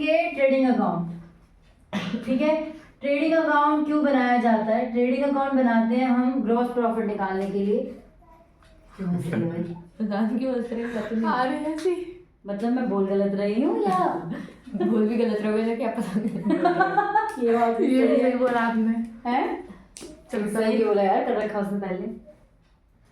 ये trading account, ठीक है। ट्रेडिंग अकाउंट क्यों बनाया जाता है? ट्रेडिंग अकाउंट बनाते हैं हम ग्रॉस प्रॉफिट निकालने के लिए। क्यों हंस रही हो भाई? क्यों हंस रहे हो? आ रहे हैं सी। मतलब मैं बोल गलत रही हूँ या बोल भी गलत रहोगे ना, क्या पता। ये बात भी ये सही है। सही बोला आपने। हैं? चलो सही बोला यार, कर रखा उसने पहले।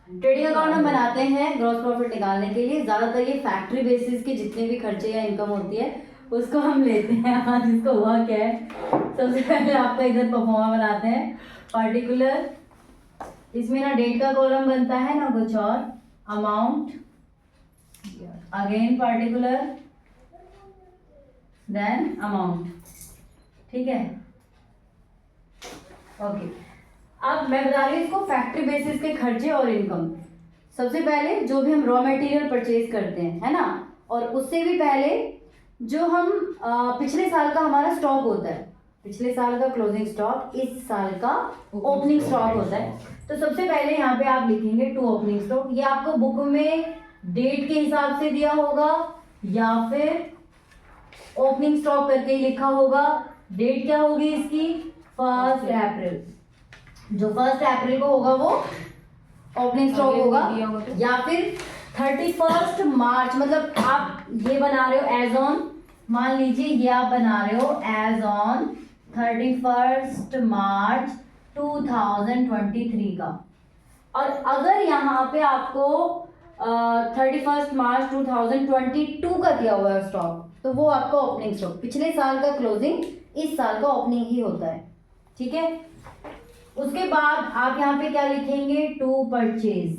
ट्रेडिंग अकाउंट हम बनाते हैं ग्रॉस प्रॉफिट निकालने के लिए। ज्यादातर ये फैक्ट्री बेसिस के जितने भी खर्चे या इनकम होती है उसको हम लेते हैं। आज इसको हुआ क्या है, सबसे पहले आपका इधर परफॉर्मा बनाते हैं पार्टिकुलर। इसमें ना डेट का कॉलम बनता है ना कुछ और, amount, again particular, then amount, ठीक है। ओके, अब मैं बता रही हूँ इसको फैक्ट्री बेसिस के खर्चे और इनकम। सबसे पहले जो भी हम रॉ मटेरियल परचेज करते हैं, है ना, और उससे भी पहले जो हम पिछले साल का हमारा स्टॉक होता है, पिछले साल का क्लोजिंग स्टॉक, इस साल का ओपनिंग स्टॉक होता है। तो सबसे पहले यहाँ पे आप लिखेंगे टू ओपनिंग स्टॉक। ये आपको बुक में डेट के हिसाब से दिया होगा या फिर ओपनिंग स्टॉक करके ही लिखा होगा। डेट क्या होगी इसकी? 1 अप्रैल। जो 1 अप्रैल को होगा वो ओपनिंग स्टॉक होगा, या फिर 31 मार्च, मतलब आप ये बना रहे हो एज ऑन, मान लीजिए ये आप बना रहे हो एज ऑन 31 मार्च 2023 का। और अगर यहाँ पे आपको 31 मार्च 2022 का दिया हुआ है स्टॉक, तो वो आपका ओपनिंग स्टॉक, पिछले साल का क्लोजिंग इस साल का ओपनिंग ही होता है, ठीक है। उसके बाद आप यहाँ पे क्या लिखेंगे? To purchase.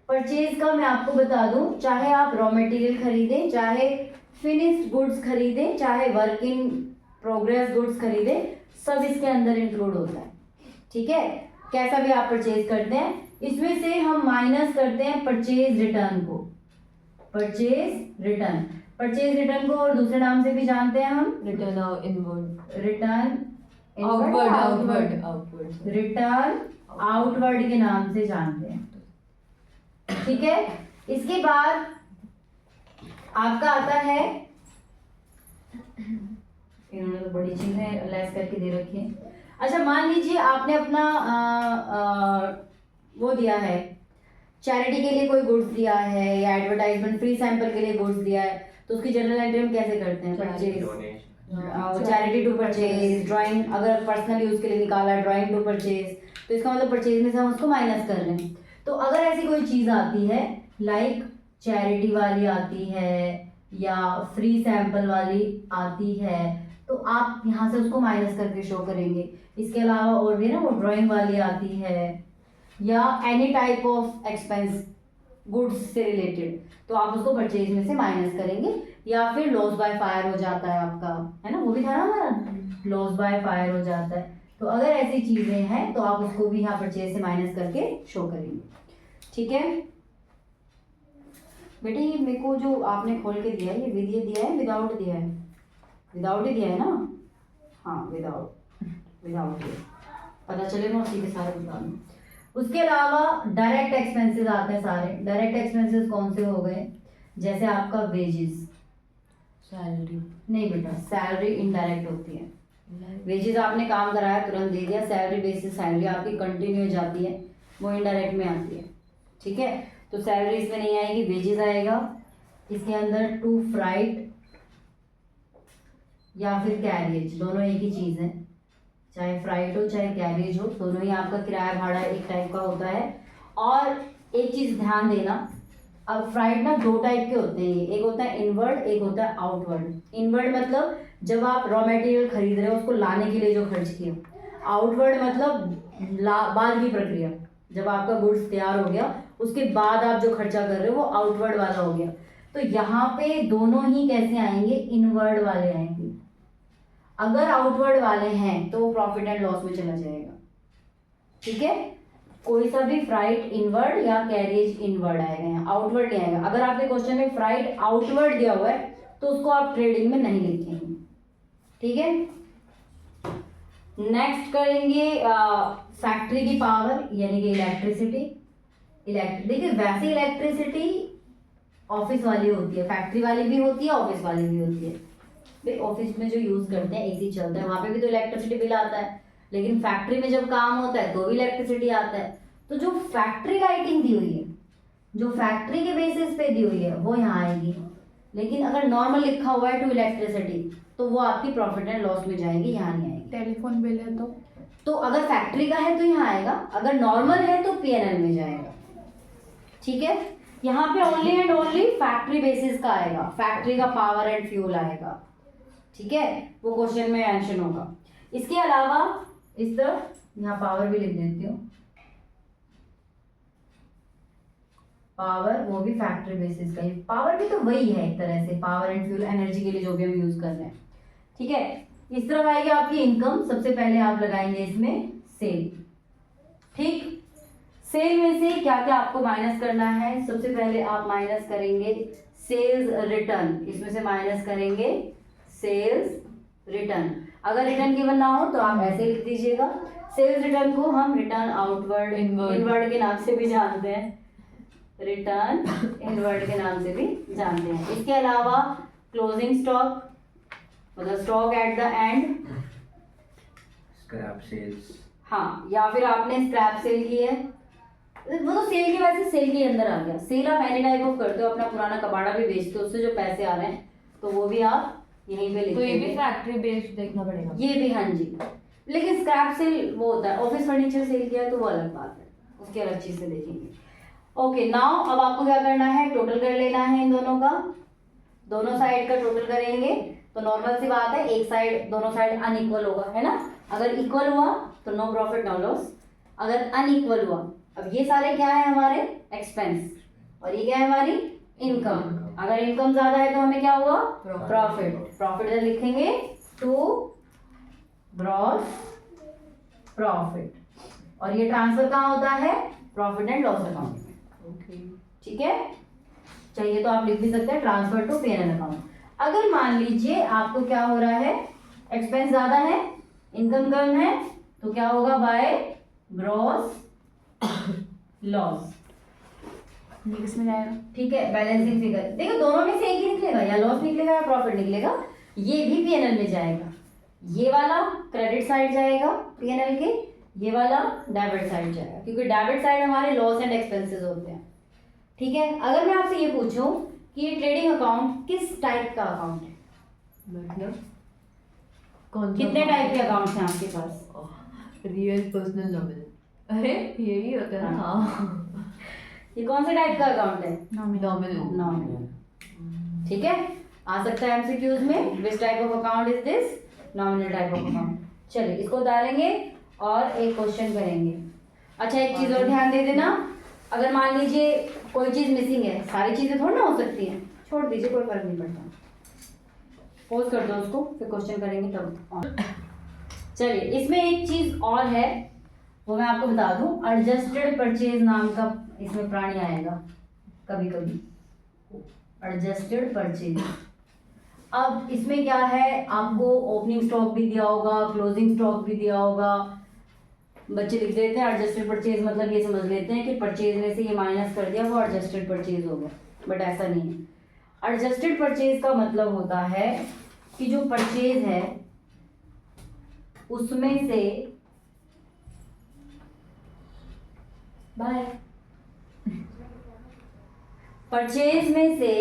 परचेज का मैं आपको बता दूं, चाहे आप रॉ मटेरियल खरीदें, चाहे फिनिश्ड गुड्स खरीदें, चाहे वर्क इन प्रोग्रेस गुड्स खरीदें, सब इसके अंदर इंक्लूड होता है, ठीक है। कैसा भी आप परचेज करते हैं, इसमें से हम माइनस करते हैं परचेज रिटर्न को। परचेज रिटर्न, परचेज रिटर्न को और दूसरे नाम से भी जानते हैं हम, return inward, return outward, outward, outward, return outward के नाम से जानते हैं, ठीक है। इसके बाद आपका आता है, इन्होंने तो बड़ी चीजें लेस करके दे रखी है। अच्छा, मान लीजिए आपने अपना वो दिया है, चैरिटी के लिए कोई गुड्स दिया है या एडवर्टाइजमेंट फ्री सैंपल के लिए गुड्स दिया है, तो उसकी जनरल एंट्री हम कैसे करते हैं? Purchase, charity to purchase, drawing, अगर पर्सनल यूज के लिए निकाला ड्राइंग टू परचेज, तो इसका मतलब परचेज में से हम उसको माइनस कर रहे हैं। तो अगर ऐसी कोई चीज आती है लाइक चैरिटी वाली आती है या फ्री सैंपल वाली आती है, तो आप यहाँ से उसको माइनस करके शो करेंगे। इसके अलावा और भी ना, वो ड्राइंग वाली आती है या any type of expense goods से रिलेटेड, तो आप उसको परचेज में से माइनस करेंगे। या फिर लॉस बाय फायर हो जाता है आपका, है ना, वो भी था ना हमारा, लॉस बाय फायर हो जाता है। तो अगर ऐसी चीजें हैं तो आप उसको भी यहाँ परचेज से माइनस करके शो करेंगे, ठीक है। बेटे ये मेरे को जो आपने खोल के दिया है, ये विद ये दिया है विदाउट दिया है? विदाउट ही दिया है ना? हाँ, विदाउट, विदाउट ये पता चले मैं उसी के सारे बता दूँ। उसके अलावा डायरेक्ट एक्सपेंसेस आते हैं सारे। डायरेक्ट एक्सपेंसेस कौन से हो गए? जैसे आपका वेजेस, सैलरी नहीं बेटा, सैलरी इनडायरेक्ट होती है। वेजेस आपने काम कराया तुरंत दे दिया, सैलरी बेसिस सैलरी आपकी कंटिन्यू जाती है, वो इनडायरेक्ट में आती है, ठीक है। तो सैलरी इसमें नहीं आएगी, वेजेस आएगा। इसके अंदर टू फ्राइट या फिर कैरियज, दोनों एक ही चीज़ है, चाहे फ्राइट हो चाहे कैरियज हो, दोनों ही आपका किराया भाड़ा एक टाइप का होता है। और एक चीज़ ध्यान देना, अब फ्राइट ना दो टाइप के होते हैं, एक होता है इनवर्ड, एक होता है आउटवर्ड। इनवर्ड मतलब जब आप रॉ मटेरियल खरीद रहे हो उसको लाने के लिए जो खर्च किया। आउटवर्ड मतलब बाद की प्रक्रिया, जब आपका गुड्स तैयार हो गया उसके बाद आप जो खर्चा कर रहे हो वो आउटवर्ड वाला हो गया। तो यहाँ पे दोनों ही कैसे आएंगे? इनवर्ड वाले आएंगे। अगर आउटवर्ड वाले हैं तो वो प्रॉफिट एंड लॉस में चला जाएगा, ठीक है। कोई सा भी फ्राइट इनवर्ड या कैरियज इनवर्ड आएगा, यहाँ आउटवर्ड नहीं आएगा। अगर आपके क्वेश्चन में फ्राइट आउटवर्ड दिया हुआ है तो उसको आप ट्रेडिंग में नहीं लिखेंगे, ठीक है। नेक्स्ट करेंगे फैक्ट्री की पावर यानी कि इलेक्ट्रिसिटी। देखिए वैसे इलेक्ट्रिसिटी ऑफिस वाली होती है, फैक्ट्री वाली भी होती है, ऑफिस वाली भी होती है। भाई ऑफिस में जो यूज करते हैं एसी चलता है, वहां पे भी तो इलेक्ट्रिसिटी बिल आता है, लेकिन फैक्ट्री में जब काम होता है तो भी इलेक्ट्रिसिटी आता है। तो जो फैक्ट्री लाइटिंग दी हुई है, जो फैक्ट्री के बेसिस पे दी हुई है वो यहाँ आएगी, लेकिन अगर नॉर्मल लिखा हुआ है टू इलेक्ट्रिसिटी तो वो आपकी प्रॉफिट एंड लॉस में जाएगी, यहाँ नहीं आएगी। टेलीफोन बिल है तो अगर फैक्ट्री का है तो यहाँ आएगा, अगर नॉर्मल है तो पीएनएल में जाएगा। ठीक है, यहाँ पे only and only factory basis का आएगा, फैक्ट्री का पावर एंड फ्यूल आएगा। ठीक है, वो क्वेश्चन में मेंशन होगा। इसके अलावा इस तरफ यहाँ पावर भी लिख देती हूँ, पावर वो भी फैक्ट्री बेसिस का ही, पावर भी तो वही है एक तरह से, पावर एंड फ्यूल एनर्जी के लिए जो भी हम यूज कर रहे हैं। ठीक है, इस तरफ आएगी आपकी इनकम, सबसे पहले आप लगाएंगे इसमें सेल। ठीक, सेल में से क्या क्या आपको माइनस करना है, सबसे पहले आप माइनस करेंगे सेल्स रिटर्न, इसमें से माइनस करेंगे सेल्स रिटर्न। अगर रिटर्न गिवन ना हो तो आप ऐसे लिख दीजिएगा। सेल्स रिटर्न को हम रिटर्न आउटवर्ड इनवर्ड के नाम से भी जानते हैं, रिटर्न इनवर्ड के नाम से भी जानते हैं। इसके अलावा क्लोजिंग स्टॉक, मतलब stock at the end, scrap sales, हाँ, या फिर आपने स्क्रैप सेल की है, वो तो सेल की वजह से सेल के अंदर आ गया। सेल आप एनी टाइप ऑफ करते हो, अपना पुराना कबाड़ा भी बेचते हो, उससे जो पैसे आ रहे हैं तो वो भी आप यहीं पे लिख तो ये भी देंगे। फैक्ट्री बेस्ड देखना पड़ेगा। ये भी, हाँ जी, लेकिन स्क्रैप सेल वो होता है, ऑफिस फर्नीचर सेल किया है तो वो अलग बात है, उसकी अलग चीज से देखेंगे। ओके, नाउ अब आपको क्या करना है, टोटल कर लेना है इन दोनों का, दोनों साइड का टोटल करेंगे। तो नॉर्मल सी बात है, एक साइड, दोनों साइड अनइक्वल होगा, है ना। अगर इक्वल हुआ तो नो प्रॉफिट नो लॉस, अगर अनइक्वल हुआ, अब ये सारे क्या है हमारे एक्सपेंस और ये क्या है हमारी इनकम। अगर इनकम ज्यादा है तो हमें क्या हुआ, प्रॉफिट। प्रॉफिट लिखेंगे टू ग्रॉस प्रॉफिट, और ये ट्रांसफर कहाँ होता है, प्रॉफिट एंड लॉस अकाउंट में। ठीक है, चाहिए तो आप लिख भी सकते हैं ट्रांसफर टू पीएनएल अकाउंट। अगर मान लीजिए आपको क्या हो रहा है, एक्सपेंस ज्यादा है, इनकम कम है, तो क्या होगा, बाय ग्रॉस लॉस। किसमें जाएगा? ठीक है, बैलेंसिंग फिगर, देखो दोनों में से एक ही निकलेगा, या लॉस निकलेगा या प्रॉफिट निकलेगा। ये भी पीएनएल में जाएगा, ये वाला क्रेडिट साइड जाएगा पीएनएल के, ये वाला डेबिट साइड जाएगा, क्योंकि डेबिट साइड हमारे लॉस एंड एक्सपेंसेस होते हैं। ठीक है, अगर मैं आपसे ये पूछूं कि ये ट्रेडिंग अकाउंट किस टाइप का अकाउंट है, मतलब कौन सा कितने टाइप के अकाउंट्स हैं आपके पास? Real, personal, nominal. अरे यही होता है ना। हाँ, ये कौन से टाइप का अकाउंट है? नॉमिनल। नॉमिनल। ठीक है, आ सकता है एमसीक्यूज में, which type of account is this, nominal type of account. चलिए इसको डालेंगे और एक क्वेश्चन करेंगे। अच्छा, एक चीज और ध्यान दे देना, अगर मान लीजिए कोई चीज मिसिंग है, सारी चीजें थोड़ी ना हो सकती हैं, छोड़ दीजिए, कोई फर्क नहीं पड़ता, पोज कर दो उसको, फिर क्वेश्चन करेंगे तब। चलिए, इसमें एक चीज और है, वो मैं आपको बता दूं, एडजस्टेड परचेज नाम का इसमें प्राणी आएगा कभी कभी, एडजस्टेड परचेज। अब इसमें क्या है, आपको ओपनिंग स्टॉक भी दिया होगा, क्लोजिंग स्टॉक भी दिया होगा। बच्चे लिख देते हैं एडजस्टेड परचेज, मतलब ये समझ लेते हैं कि परचेज में से ये माइनस कर दिया, वो एडजस्टेड परचेज हो गया, बट ऐसा नहीं है। एडजस्टेड परचेज का मतलब होता है कि जो परचेज है उसमें से, बाय, परचेज में से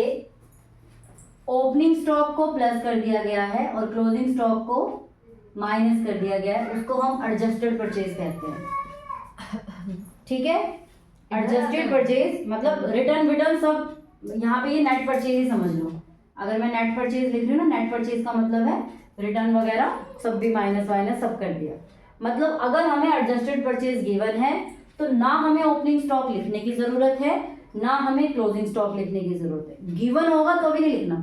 ओपनिंग स्टॉक को प्लस कर दिया गया है और क्लोजिंग स्टॉक को माइनस कर दिया गया है, उसको हम एडजस्टेड परचेज कहते हैं। ठीक है, एडजस्टेड परचेज मतलब रिटर्न विटर्न सब, यहाँ पे ये नेट परचेज ही समझ लो। अगर मैं नेट परचेज लिख रही हूँ ना, नेट परचेज का मतलब है रिटर्न वगैरह सब भी माइनस वाइनस सब कर दिया। मतलब अगर हमें एडजस्टेड परचेज गिवन है तो ना हमें ओपनिंग स्टॉक लिखने की जरूरत है, ना हमें क्लोजिंग स्टॉक लिखने की जरूरत है। गिवन होगा तो भी नहीं लिखना,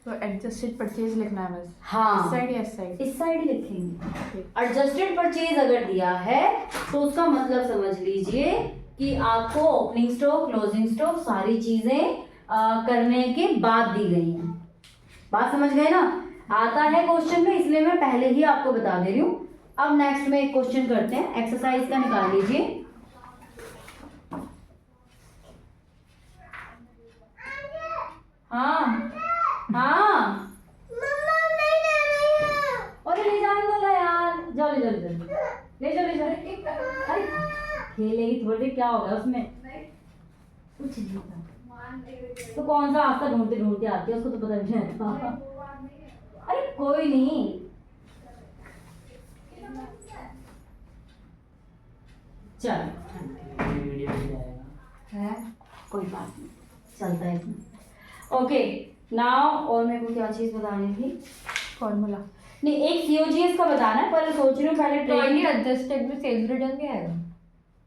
तो एडजस्टेड परचेज लिखना है बस। हाँ, इस साइड या इस साइड? इस साइड ही लिखेंगे। एडजस्टेड परचेज अगर दिया है तो उसका मतलब समझ लीजिए कि आपको ओपनिंग स्टॉक, क्लोजिंग स्टॉक सारी चीजें करने के बाद दी गई हैं। बात समझ गए ना? आता है क्वेश्चन में, इसलिए मैं पहले ही आपको बता दे रही हूँ। अब नेक्स्ट में एक क्वेश्चन करते हैं, एक्सरसाइज का निकाल लीजिए। हाँ हाँ, मम्मा मैं ले जाओ अरे खेलेगी थोड़ी देर, क्या होगा उसमें, कुछ नहीं होता। तो कौन सा आपका ढूंढते ढूंढते आती है, उसको तो पता नहीं रहता। अरे कोई नहीं, चल वीडियो में जाएगा। है कोई बात नहीं, चलता है इसमें। ओके नाउ, और मेरे को क्या चीज़ बतानी थी, फॉर्मूला नहीं एक सीओजीएस का बताना है, पर सोच रही हूँ पहले तो आगे ट्रेडिंग, एडजस्टेड में सेल्स रिटर्न भी आएगा,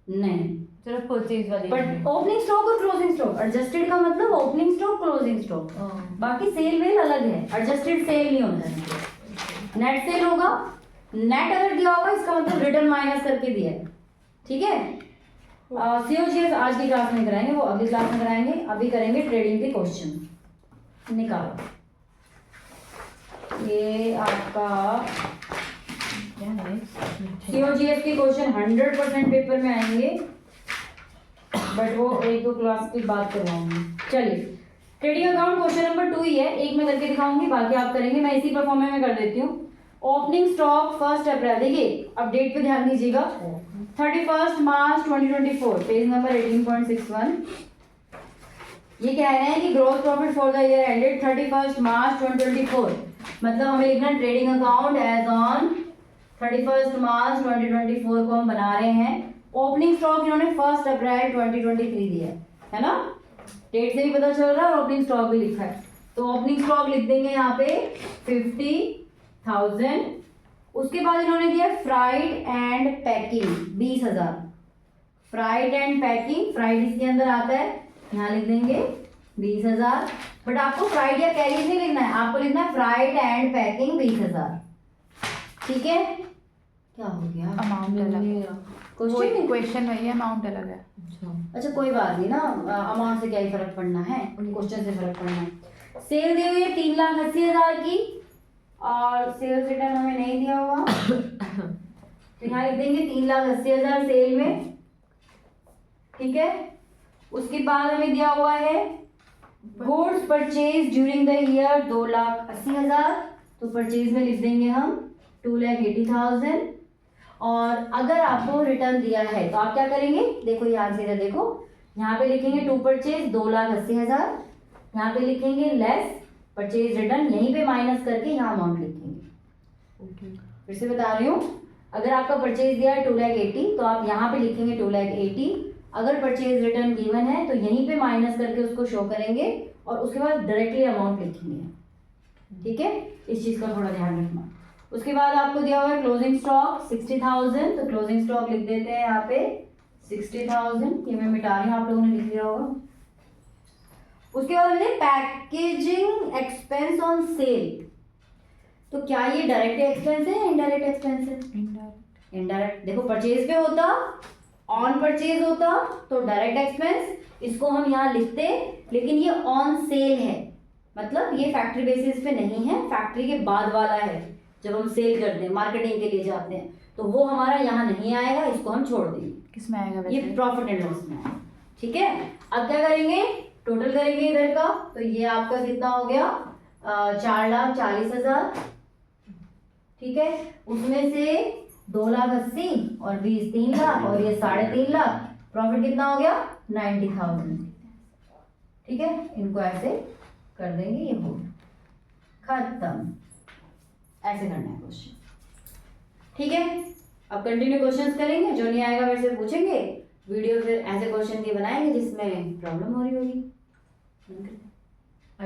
नहीं सिर्फ परचेज वाले बट ओपनिंग स्टॉक और क्लोजिंग स्टॉक, एडजस्टेड का मतलब ओपनिंग स्टॉक क्लोजिंग स्टॉक, बाकी सेल वेल अलग है, एडजस्टेड सेल नहीं होता है। नेट सेल होगा, नेट अगर दिया होगा इसका मतलब रिटर्न माइनस करके दिया है, ठीक है। सीओजीएस आज की क्लास में कराएंगे, वो अगली क्लास में कराएंगे, अभी करेंगे ट्रेडिंग के क्वेश्चन। निकालो ये आपका सीओजीएस के क्वेश्चन 100% पेपर में आएंगे, बट वो एक दो क्लास की बात करवाऊंगी। चलिए ट्रेडिंग अकाउंट क्वेश्चन नंबर 2 ही है, एक मैं करके दिखाऊंगी, बाकी आप करेंगे, मैं इसी परफॉर्मेंस में कर देती हूँ। ओपनिंग स्टॉक 1 अप्रैल, देखिए अपडेट पे ध्यान दीजिएगा, 31 मार्च 2024, पेज नंबर 18.61। ये कह रहे हैं कि gross profit for the year ended 31 मार्च 2024, मतलब हमें लिखना ट्रेडिंग अकाउंट एज ऑन 31 मार्च 2024 को हम बना रहे हैं। ओपनिंग स्टॉक इन्होंने 1 अप्रैल 2023 दिया है ना, डेट से भी पता चल रहा है और ओपनिंग स्टॉक भी लिखा है, तो ओपनिंग स्टॉक लिख देंगे यहाँ पे 50,000। उसके बाद इन्होंने दिया fried and packing 20,000, fried and packing, fried इसके अंदर आता है, यहाँ लिख देंगे 20,000, बट आपको फ्राइड या कैरीज नहीं लिखना है, आपको लिखना है फ्राइड एंड पैकिंग 20,000, ठीक है। क्या हो गया, अमाउंट अलग है, क्वेश्चन क्वेश्चन वही है, अमाउंट अलग है। अच्छा कोई बात नहीं ना, अमाउंट से क्या ही फर्क पड़ना है, क्वेश्चन से फर्क पड़ना है। सेल दी हुई है 3,80,000 की, और सेल्स रिटर्न हमें नहीं दिया हुआ, तो यहाँ लिख देंगे 3,80,000 सेल में, ठीक है। उसके बाद हमें दिया हुआ है goods purchase during the year 2,80,000, तो परचेज में लिख देंगे हम 2,80,000। और अगर आपको रिटर्न दिया है तो आप क्या करेंगे, देखो यहाँ से देखो, यहाँ पे लिखेंगे टू परचेज 2,80,000, यहाँ पे लिखेंगे लेस परचेज रिटर्न, यहीं पे माइनस करके यहाँ अमाउंट लिखेंगे। फिर से बता रही हूँ, अगर आपका परचेज दिया है 2,80,000 तो आप यहाँ पे लिखेंगे 2,80,000, अगर परचेज रिटर्न गिवन है तो यहीं पे माइनस करके उसको शो करेंगे और उसके बाद डायरेक्टली अमाउंट लिखेंगे, ठीक है, इस चीज़ का थोड़ा ध्यान रखना। उसके बाद आपको दिया हुआ है क्लोजिंग स्टॉक 60,000, तो क्लोजिंग स्टॉक लिख देते हैं यहाँ पे 60,000, ये मैं मिटा रही हूँ, आप लोगों ने लिख लिया होगा। उसके बाद हमने पैकेजिंग एक्सपेंस ऑन सेल, तो क्या ये डायरेक्ट एक्सपेंस है या इनडायरेक्ट एक्सपेंस है? इनडायरेक्ट, देखो परचेज पे होता, ऑन परचेज होता तो डायरेक्ट एक्सपेंस, इसको हम यहाँ लिखते, लेकिन ये ऑन सेल है, मतलब ये फैक्ट्री बेसिस पे नहीं है, फैक्ट्री के बाद वाला है, जब हम सेल करते हैं मार्केटिंग के लिए जाते हैं, तो वो हमारा यहाँ नहीं आएगा, इसको हम छोड़ देंगे। किस में आएगा वैसे? ये प्रॉफिट एंड लॉस में आएगा, ठीक है। अब क्या करेंगे, टोटल करेंगे इधर का, तो ये आपका कितना हो गया 4,40,000, ठीक है। उसमें से 2,80,000 और 20 3 लाख और ये 3.5 लाख, प्रॉफिट कितना हो गया 90,000, ठीक है। इनको ऐसे कर देंगे, ये हो खत्म, ऐसे करना है क्वेश्चन, ठीक है। अब कंटिन्यू क्वेश्चंस करेंगे, जो नहीं आएगा मेरे से पूछेंगे, वीडियो फिर ऐसे क्वेश्चन के बनाएंगे जिसमें प्रॉब्लम हो रही होगी।